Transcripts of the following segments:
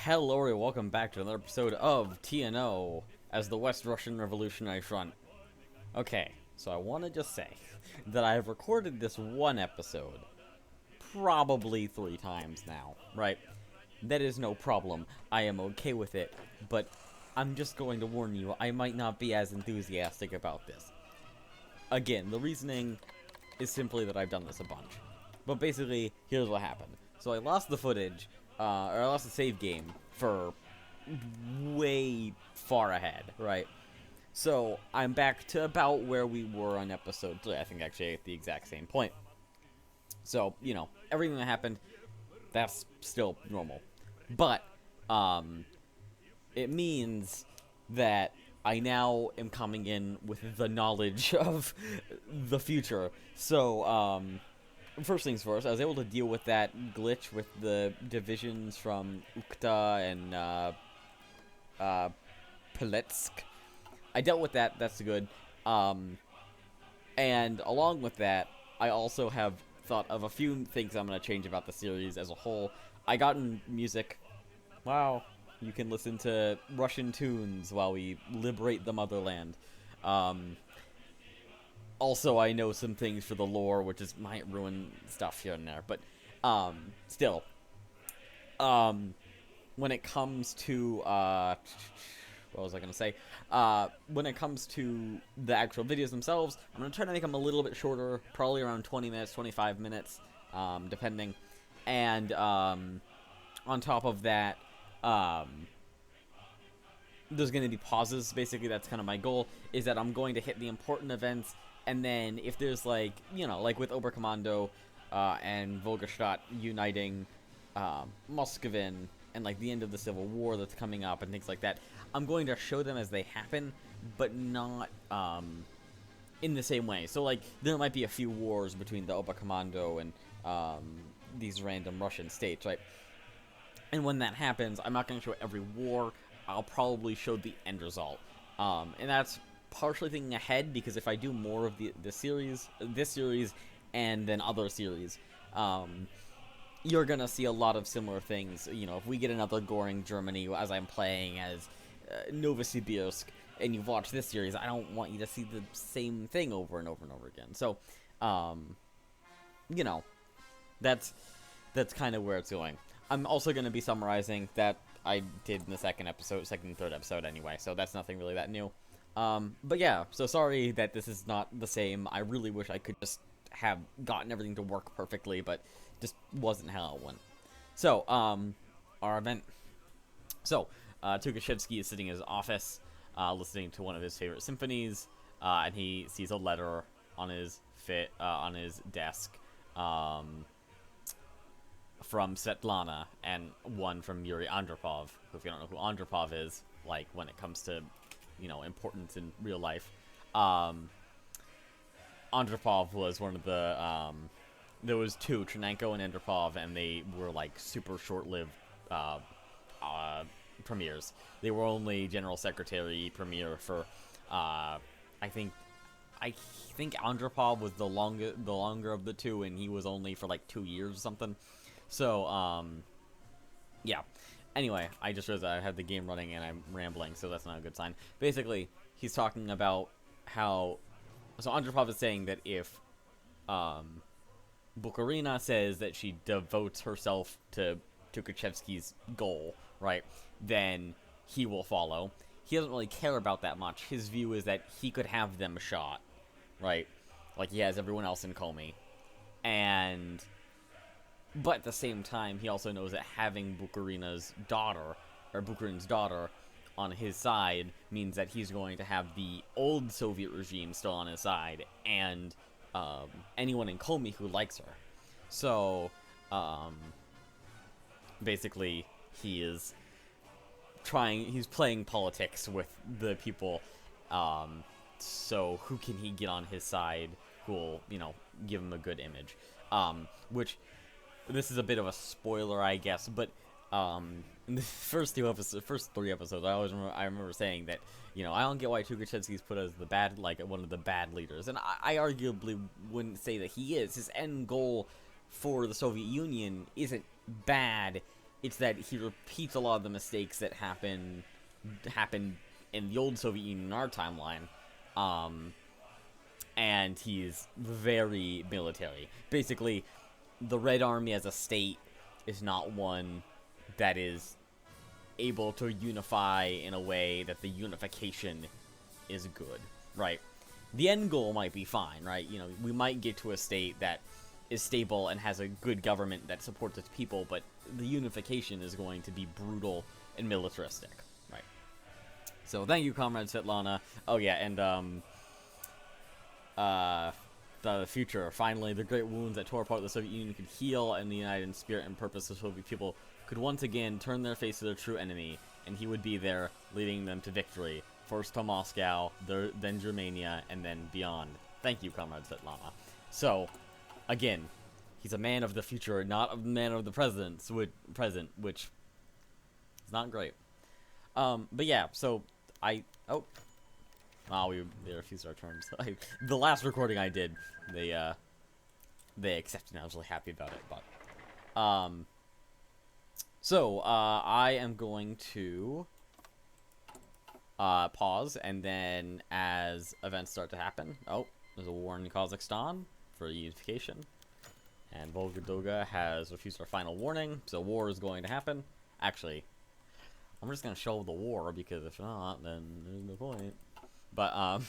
Hello and welcome back to another episode of TNO as the West Russian Revolutionary Front. Okay, so I want to just say that I have recorded this one episode probably 3 times now, right? That is no problem. I am okay with it, but I'm just going to warn you, I might not be as enthusiastic about this. Again, the reasoning is simply that I've done this a bunch. But basically, here's what happened. So I lost the footage, or I lost the save game for way far ahead, right? So I'm back to about where we were on episode 3. I think actually at the exact same point. So, everything that happened, that's still normal. But, it means that I now am coming in with the knowledge of the future. So, first things first, I was able to deal with that glitch with the divisions from Ukhta and Politsk. I dealt with that. That's good. And along with that, I also have thought of a few things I'm going to change about the series as a whole. I got in music. Wow. You can listen to Russian tunes while we liberate the motherland. Also, I know some things for the lore, which might ruin stuff here and there. But still, when it comes to what was I gonna say? When it comes to the actual videos themselves, I'm gonna try to make them a little bit shorter, probably around 20 minutes, 25 minutes, depending. And on top of that, there's going to be pauses. Basically, that's kind of my goal, is that I'm going to hit the important events, and then if there's like with Oberkommando and Volgastadt uniting Muscovin, and like the end of the Civil War that's coming up and things like that, I'm going to show them as they happen, but not in the same way. So like there might be a few wars between the Oberkommando and these random Russian states, right? And when that happens, I'm not going to show every war. I'll probably show the end result. And that's partially thinking ahead, because if I do more of this series, and then other series, you're going to see a lot of similar things. If we get another Goring Germany as I'm playing as Novosibirsk, and you've watched this series, I don't want you to see the same thing over and over and over again. So, that's kind of where it's going. I'm also going to be summarizing that I did in the second and third episode anyway, so that's nothing really that new. But yeah, so sorry that this is not the same. I really wish I could just have gotten everything to work perfectly, but just wasn't how it went. So, our event. So, Tukhachevsky is sitting in his office, listening to one of his favorite symphonies, and he sees a letter on his desk, from Svetlana, and one from Yuri Andropov, who, if you don't know who Andropov is, like, when it comes to, importance in real life, Andropov was one of the, there was two, Chernenko and Andropov, and they were, like, super short-lived, premiers. They were only General Secretary premier for, I think Andropov was the longer of the two, and he was only for, like, 2 years or something. So, yeah. Anyway, I just realized I had the game running and I'm rambling, so that's not a good sign. Basically, he's talking about how... So Andropov is saying that if Bukarina says that she devotes herself to Tukhachevsky's goal, right, then he will follow. He doesn't really care about that much. His view is that he could have them shot, right, like he has everyone else in Komi. But at the same time, he also knows that having Bukarina's daughter on his side means that he's going to have the old Soviet regime still on his side, and anyone in Komi who likes her. So, basically, he's playing politics with the people, so who can he get on his side who will, give him a good image. Which... This is a bit of a spoiler, I guess, but in the first 3 episodes, I remember saying that, I don't get why Tukhachevsky's put as one of the bad leaders, and I arguably wouldn't say that he is. His end goal for the Soviet Union isn't bad. It's that he repeats a lot of the mistakes that happened in the old Soviet Union in our timeline. And he's very military. Basically, the Red Army as a state is not one that is able to unify in a way that the unification is good, right? The end goal might be fine, right? You know, we might get to a state that is stable and has a good government that supports its people, but the unification is going to be brutal and militaristic, right? So thank you, Comrade Svetlana. Oh yeah, and the future. Finally, the great wounds that tore apart the Soviet Union could heal, and the united spirit and purpose of Soviet people could once again turn their face to their true enemy, and he would be there, leading them to victory. First to Moscow, then Germania, and then beyond. Thank you, Comrade Svetlana. So, again, he's a man of the future, not a man of the present, which is not great. But yeah, so they refused our terms. The last recording I did, they accepted, and I was really happy about it. But, I am going to pause, and then as events start to happen, there's a war in Kazakhstan for unification, and Volga has refused our final warning, so war is going to happen. Actually, I'm just going to show the war, because if not, then there's no point. But,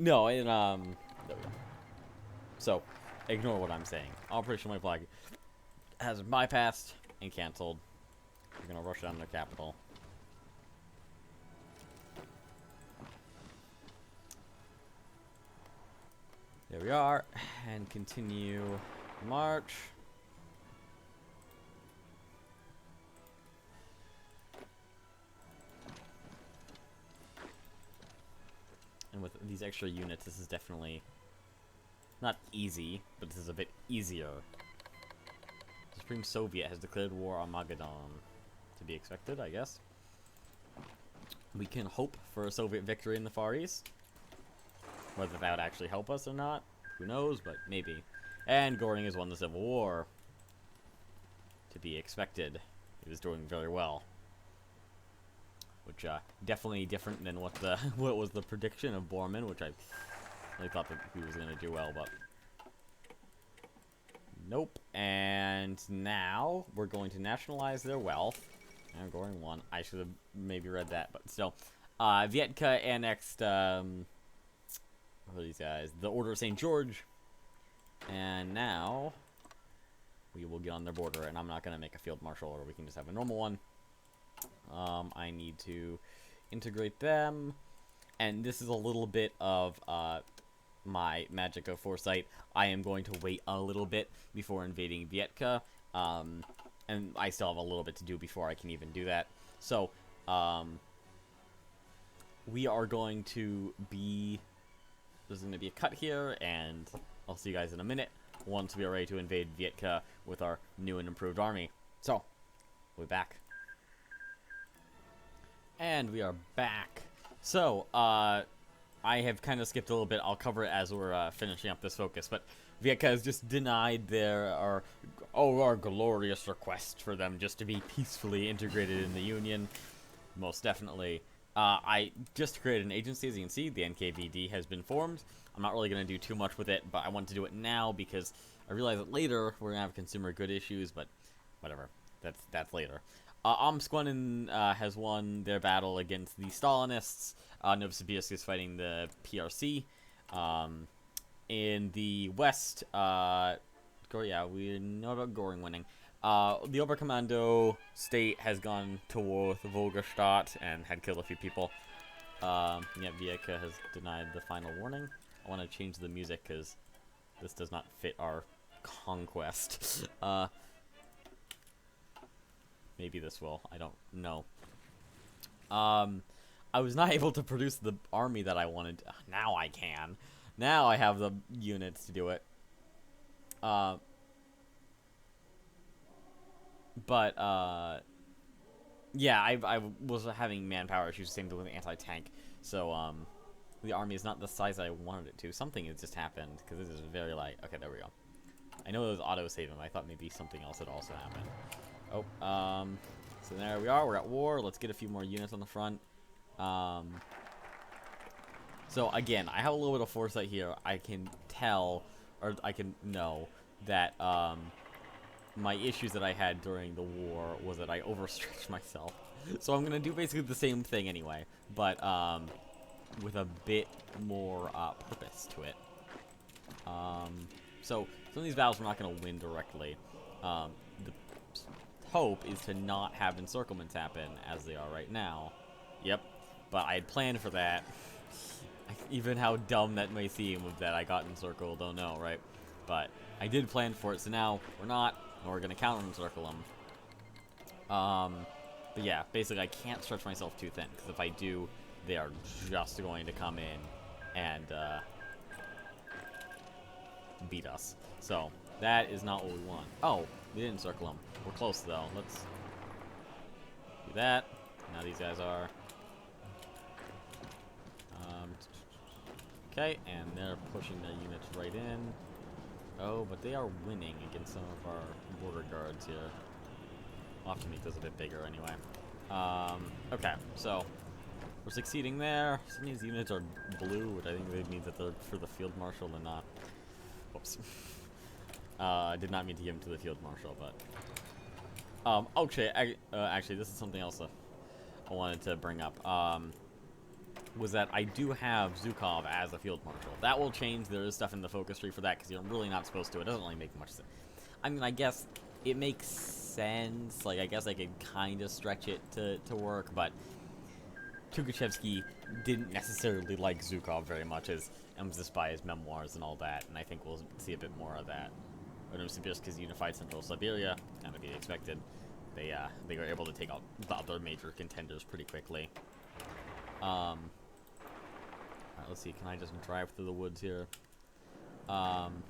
no, and, there we go. So, ignore what I'm saying. Operation White Flag has been bypassed and canceled. We're gonna rush down to the capital. There we are, and continue march. And with these extra units, this is definitely not easy, but this is a bit easier. The Supreme Soviet has declared war on Magadan. To be expected, I guess. We can hope for a Soviet victory in the Far East. Whether that would actually help us or not, who knows, but maybe. And Goring has won the Civil War. To be expected. He was doing very well. Which, definitely different than what was the prediction of Bormann, which I really thought that he was going to do well, but nope. And now we're going to nationalize their wealth. And Goring won. I should have maybe read that, but still. Vietka annexed, what are these guys? The Order of St. George. And now we will get on their border, and I'm not going to make a field marshal, or we can just have a normal one. I need to integrate them, and this is a little bit of my magic of foresight. I am going to wait a little bit before invading Vietka, and I still have a little bit to do before I can even do that. So, we are going to be, there's going to be a cut here, and I'll see you guys in a minute once we are ready to invade Vietka with our new and improved army. So, we'll be back. And we are back. So, I have kind of skipped a little bit. I'll cover it as we're finishing up this focus. But Vietka has just denied our glorious request for them just to be peacefully integrated in the Union. Most definitely. I just created an agency, as you can see. The NKVD has been formed. I'm not really going to do too much with it, but I want to do it now because I realize that later we're going to have consumer good issues, but whatever. That's later. Omskwanin has won their battle against the Stalinists. Novosibirsk is fighting the PRC. In the west, we know about Goring winning. The Oberkommando state has gone to war with Volgestadt and had killed a few people. Vietka has denied the final warning. I want to change the music because this does not fit our conquest. Maybe this will. I don't know. I was not able to produce the army that I wanted. Now I can. Now I have the units to do it. Yeah, I was having manpower issues, same thing with the anti-tank. So, the army is not the size I wanted it to. Something has just happened, because this is very light. Okay, there we go. I know it was auto-saving, but I thought maybe something else had also happened. Oh, so there we are. We're at war. Let's get a few more units on the front. So again, I have a little bit of foresight here. I can tell, or I can know that my issues that I had during the war was that I overstretched myself. So I'm gonna do basically the same thing anyway, but with a bit more purpose to it. So some of these battles we're not gonna win directly. The hope is to not have encirclements happen as they are right now. Yep, but I had planned for that. Even how dumb that may seem with that I got encircled, don't know, right? But I did plan for it, so now we're not, and we're gonna counter encircle them. But yeah, basically I can't stretch myself too thin, because if I do, they are just going to come in and beat us. So that is not what we want. Oh, we didn't circle them. We're close though. Let's do that. Now these guys are. Okay, and they're pushing their units right in. Oh, but they are winning against some of our border guards here. I'll have to make those a bit bigger anyway. Okay, so we're succeeding there. Some of these units are blue, which I think means that they're for the field marshal and not. Whoops. I did not mean to give them to the field marshal, but actually, this is something else I wanted to bring up. Was that I do have Zhukov as a field marshal. That will change. There is stuff in the focus tree for that because you're really not supposed to. It doesn't really make much sense. I mean, I guess it makes sense. Like, I guess I could kind of stretch it to work, but Tukhachevsky didn't necessarily like Zhukov very much, as emphasized by his memoirs and all that, and I think we'll see a bit more of that. Novosibirsk has unified Central Siberia, kind of be expected. They were able to take out the other major contenders pretty quickly. Alright, let's see, can I just drive through the woods here? And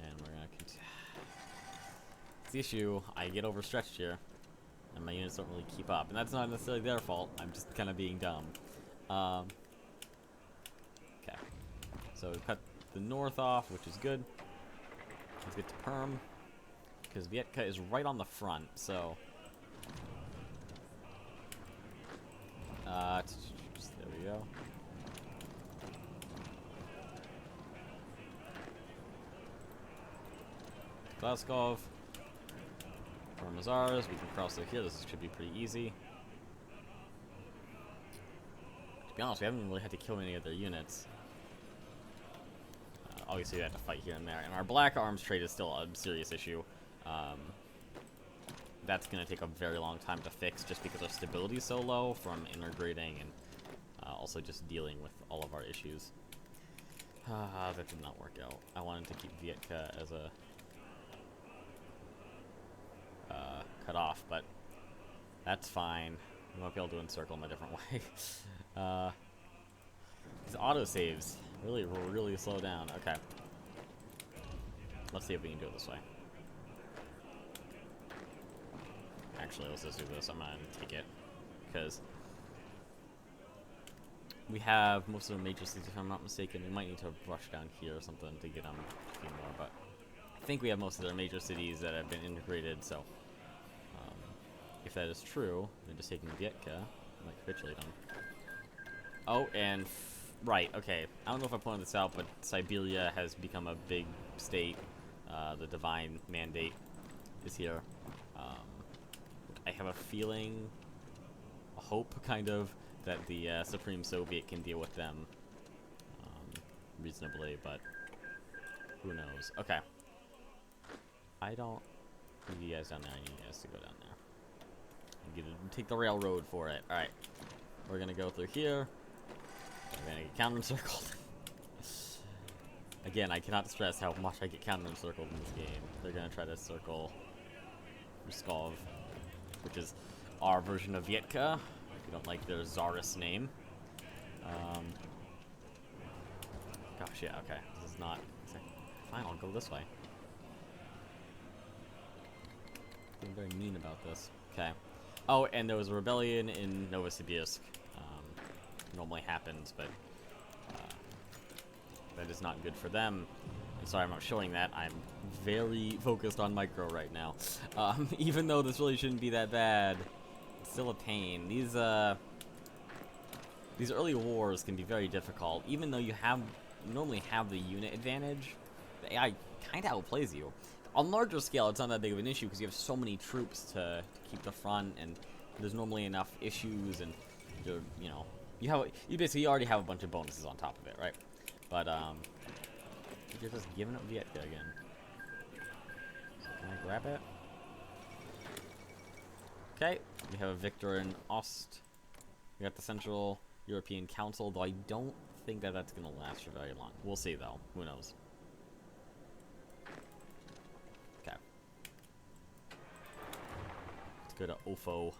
we're gonna continue. It's the issue, I get overstretched here, and my units don't really keep up. And that's not necessarily their fault, I'm just kind of being dumb. Okay, so we cut the north off, which is good. Let's get to Perm, because Vietka is right on the front, so... there we go. Glaskov. Perm is ours. We can cross through here. This should be pretty easy. To be honest, we haven't really had to kill many of their units. Obviously, we had to fight here and there. And our black arms trade is still a serious issue. That's going to take a very long time to fix just because our stability is so low from integrating and also just dealing with all of our issues. That did not work out. I wanted to keep Vietka as a cut off, but that's fine. We won't be able to encircle them a different way. These autosaves really slow down. Okay. Let's see if we can do it this way. Actually, let's just do this. I'm gonna take it because we have most of the major cities, if I'm not mistaken. We might need to rush down here or something to get them a few more, but I think we have most of their major cities that have been integrated, so if that is true, then just taking Vietka, like capitulate them. Oh, and right, okay. I don't know if I pointed this out, but Siberia has become a big state. The divine mandate is here. I have a feeling, a hope, kind of, that the Supreme Soviet can deal with them reasonably, but who knows. Okay. I don't need you guys down there. I need you guys to go down there. Take the railroad for it. Alright. We're gonna go through here. We're gonna get counter-encircled. Again, I cannot stress how much I get counter-encircled in this game. They're gonna try to circle Ruskov, which is our version of Vietka, if you don't like their Tsarist name. Gosh, yeah, okay. This is not... Fine, I'll go this way. Being very mean about this. Okay. Oh, and there was a rebellion in Novosibirsk. Normally happens, but that is not good for them. And sorry I'm not showing that. I'm very focused on micro right now. Even though this really shouldn't be that bad, it's still a pain. These early wars can be very difficult. Even though you normally have the unit advantage, the AI kind of outplays you. On larger scale, it's not that big of an issue because you have so many troops to keep the front, and there's normally enough issues, and you basically already have a bunch of bonuses on top of it, right? But you're just giving up Vietka again. So can I grab it? Okay, we have a victor in Ost. We got the Central European Council, though I don't think that that's going to last for very long. We'll see, though. Who knows? Okay. Let's go to Ofo.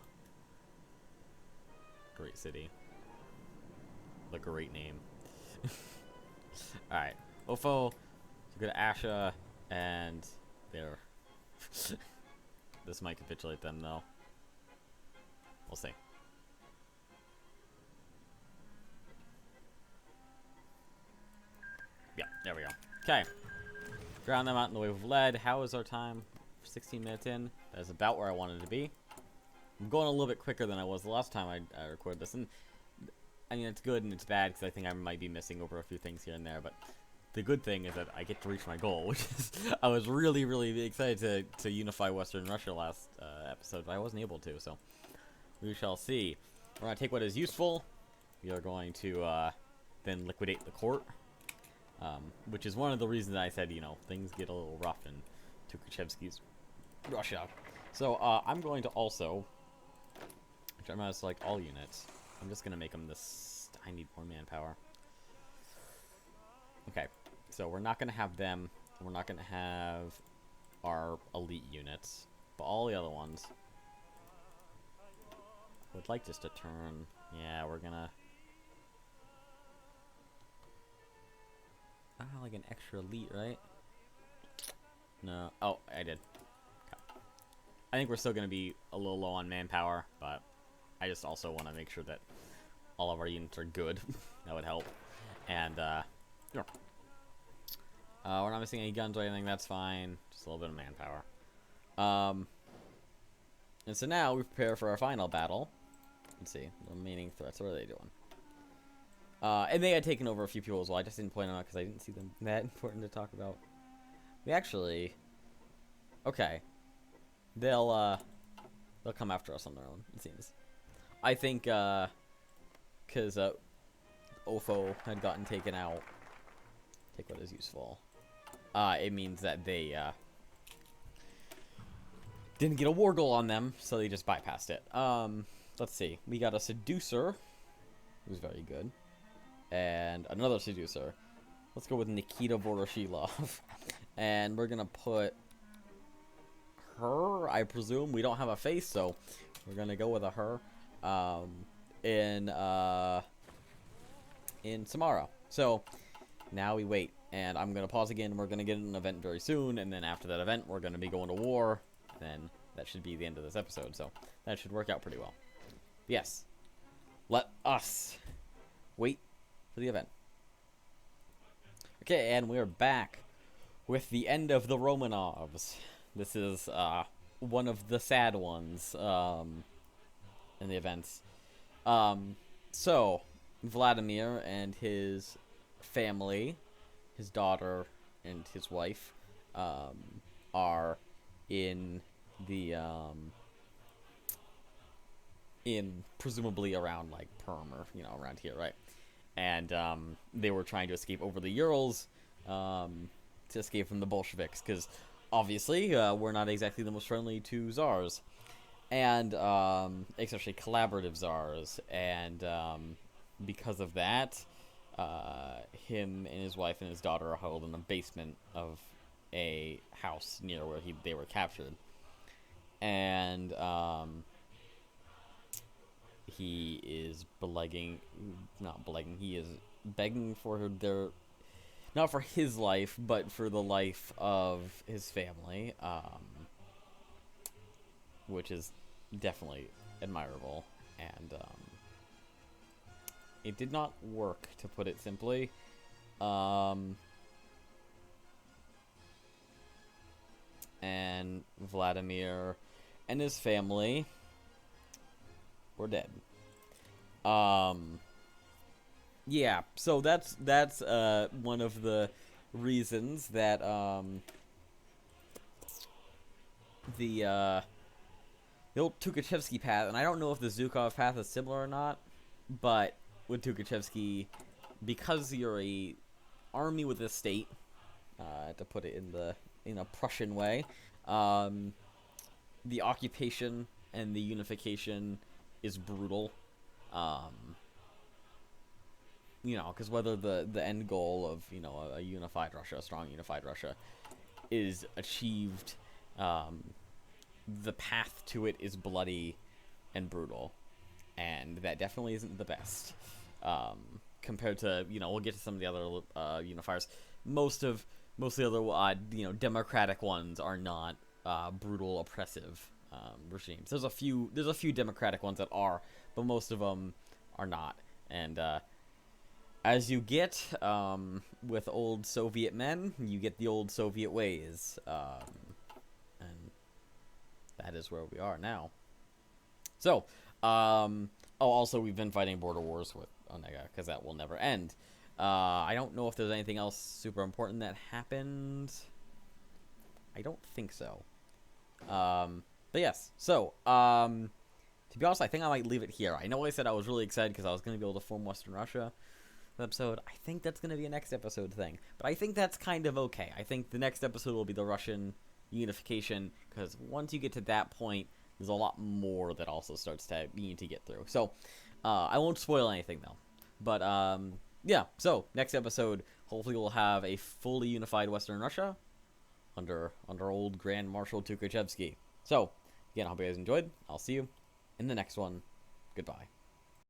Great city. The great name. Alright. Ofo. Let's go to Asha. And there. This might capitulate them, though. We'll see. Yeah, there we go. Okay. Drown them out in the wave of lead. How is our time? 16 minutes in. That is about where I wanted to be. I'm going a little bit quicker than I was the last time I recorded this. And I mean, it's good and it's bad because I think I might be missing over a few things here and there. But the good thing is that I get to reach my goal, which is I was really, really excited to unify Western Russia last episode, but I wasn't able to. So we shall see. We're going to take what is useful. We are going to then liquidate the court. Which is one of the reasons I said, things get a little rough in Tukhachevsky's Russia. So, I'm going to also, which I'm going to select all units. I'm just going to make them this, I need more manpower. Okay, so we're not going to have them, we're not going to have our elite units, but all the other ones. I would like just to turn, yeah, we're going to, like an extra elite, right? No. Oh, I did. Okay. I think we're still going to be a little low on manpower, but I just also want to make sure that all of our units are good. That would help. And, we're not missing any guns or anything. That's fine. Just a little bit of manpower. And so now we prepare for our final battle. Let's see. Remaining threats. What are they doing? And they had taken over a few people as well. I just didn't point them out because I didn't see them that important to talk about. We actually... Okay. They'll come after us on their own, it seems. I think, because, Ofo had gotten taken out. Take what is useful. It means that they, didn't get a war goal on them, so they just bypassed it. Let's see. We got a Seducer, who's very good. And another Seducer. Let's go with Nikita Voroshilov. And we're gonna put her, I presume. We don't have a face, so we're gonna go with a her. In Samara. So now we wait. And I'm gonna pause again. We're gonna get an event very soon, and then after that event, we're gonna be going to war. Then that should be the end of this episode. So that should work out pretty well. Yes. Let us wait for the event. Okay, and we're back with the end of the Romanovs. This is one of the sad ones in the events. So Vladimir and his family, his daughter and his wife, are in the in presumably around like Perm or around here, right? And they were trying to escape over the Urals to escape from the Bolsheviks, because obviously we're not exactly the most friendly to czars, and especially collaborative czars. And because of that, him and his wife and his daughter are held in the basement of a house near where they were captured. And he is he is begging for not for his life, but for the life of his family, which is definitely admirable. And it did not work, to put it simply. and Vladimir and his family were dead. Yeah, so that's one of the reasons that the old Tukhachevsky path, and I don't know if the Zhukov path is similar or not, but with Tukhachevsky, because you're a army with a state, to put it in a Prussian way, the occupation and the unification is brutal. Because whether the end goal of a unified Russia, a strong unified Russia, is achieved, the path to it is bloody and brutal, and that definitely isn't the best. Compared to we'll get to some of the other unifiers. Most of the other democratic ones are not brutal, oppressive regimes. There's a few democratic ones that are, but most of them are not. And as you get with old Soviet men, you get the old Soviet ways, and that is where we are now. So, also we've been fighting border wars with Onega, because that will never end. I don't know if there's anything else super important that happened. I don't think so. But yes, so, to be honest, I think I might leave it here. I know I said I was really excited because I was going to be able to form Western Russia episode. I think that's going to be a next episode thing. But I think that's kind of okay. I think the next episode will be the Russian unification, because once you get to that point, there's a lot more that also starts to you need to get through. So, I won't spoil anything, though. But, yeah, so, next episode, hopefully we'll have a fully unified Western Russia under old Grand Marshal Tukhachevsky. So, again, I hope you guys enjoyed. I'll see you in the next one. Goodbye.